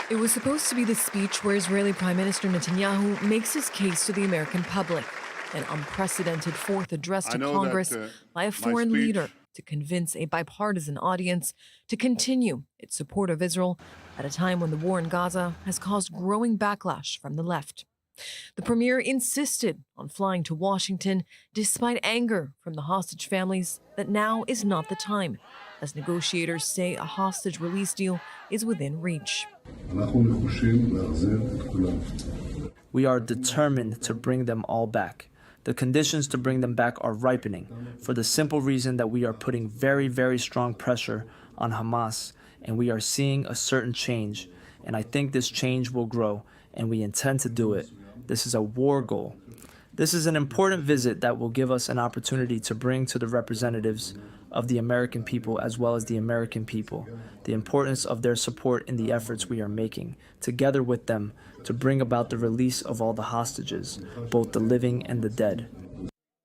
It was supposed to be the speech where Israeli Prime Minister Netanyahu makes his case to the American public, an unprecedented fourth address to Congress by a foreign leader to convince a bipartisan audience to continue its support of Israel at a time when the war in Gaza has caused growing backlash from the left. The premier insisted on flying to Washington despite anger from the hostage families that now is not the time, as negotiators say a hostage release deal is within reach. We are determined to bring them all back. The conditions to bring them back are ripening for the simple reason that we are putting very, very strong pressure on Hamas, and we are seeing a certain change. And I think this change will grow, and we intend to do it. This is a war goal. This is an important visit that will give us an opportunity to bring to the representatives of the American people as well as the American people the importance of their support in the efforts we are making, together with them, to bring about the release of all the hostages, both the living and the dead.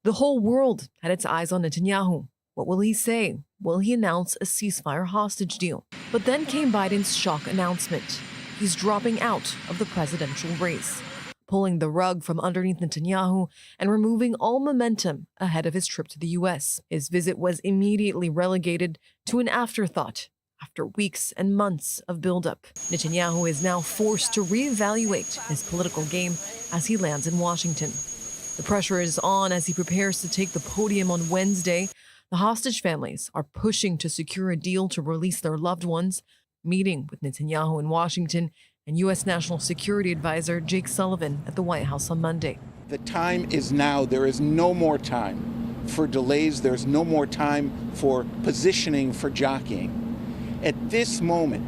The whole world had its eyes on Netanyahu. What will he say? Will he announce a ceasefire hostage deal? But then came Biden's shock announcement. He's dropping out of the presidential race, pulling the rug from underneath Netanyahu and removing all momentum ahead of his trip to the U.S. His visit was immediately relegated to an afterthought after weeks and months of buildup. Netanyahu is now forced to reevaluate his political game as he lands in Washington. The pressure is on as he prepares to take the podium on Wednesday. The hostage families are pushing to secure a deal to release their loved ones, meeting with Netanyahu in Washington and U.S. National Security Advisor Jake Sullivan at the White House on Monday. The time is now. There is no more time for delays. There's no more time for positioning, for jockeying. At this moment,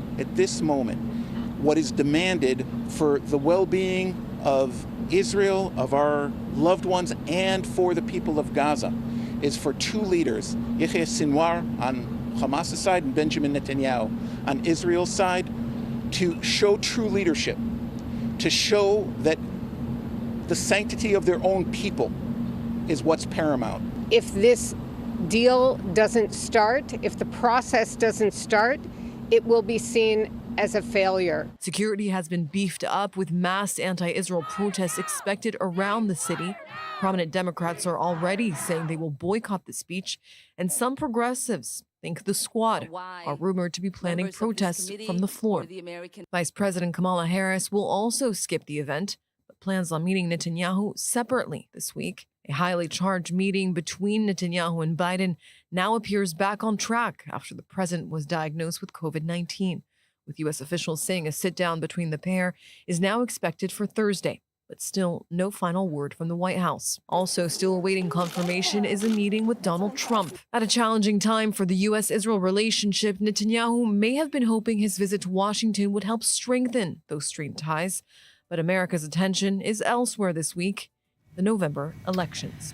what is demanded for the well-being of Israel, of our loved ones, and for the people of Gaza is for two leaders, Yahya Sinwar on Hamas' side and Benjamin Netanyahu on Israel's side, to show true leadership, to show that the sanctity of their own people is what's paramount. If this deal doesn't start, if the process doesn't start, it will be seen as a failure. Security has been beefed up with mass anti-Israel protests expected around the city. Prominent Democrats are already saying they will boycott the speech, and some progressives think the Squad are rumored to be planning protests from the floor. Vice President Kamala Harris will also skip the event, but plans on meeting Netanyahu separately this week. A highly charged meeting between Netanyahu and Biden now appears back on track after the president was diagnosed with COVID-19, with U.S. officials saying a sit-down between the pair is now expected for Thursday. But still no final word from the White House. Also still awaiting confirmation is a meeting with Donald Trump. At a challenging time for the U.S.-Israel relationship, Netanyahu may have been hoping his visit to Washington would help strengthen those strained ties. But America's attention is elsewhere this week, the November elections.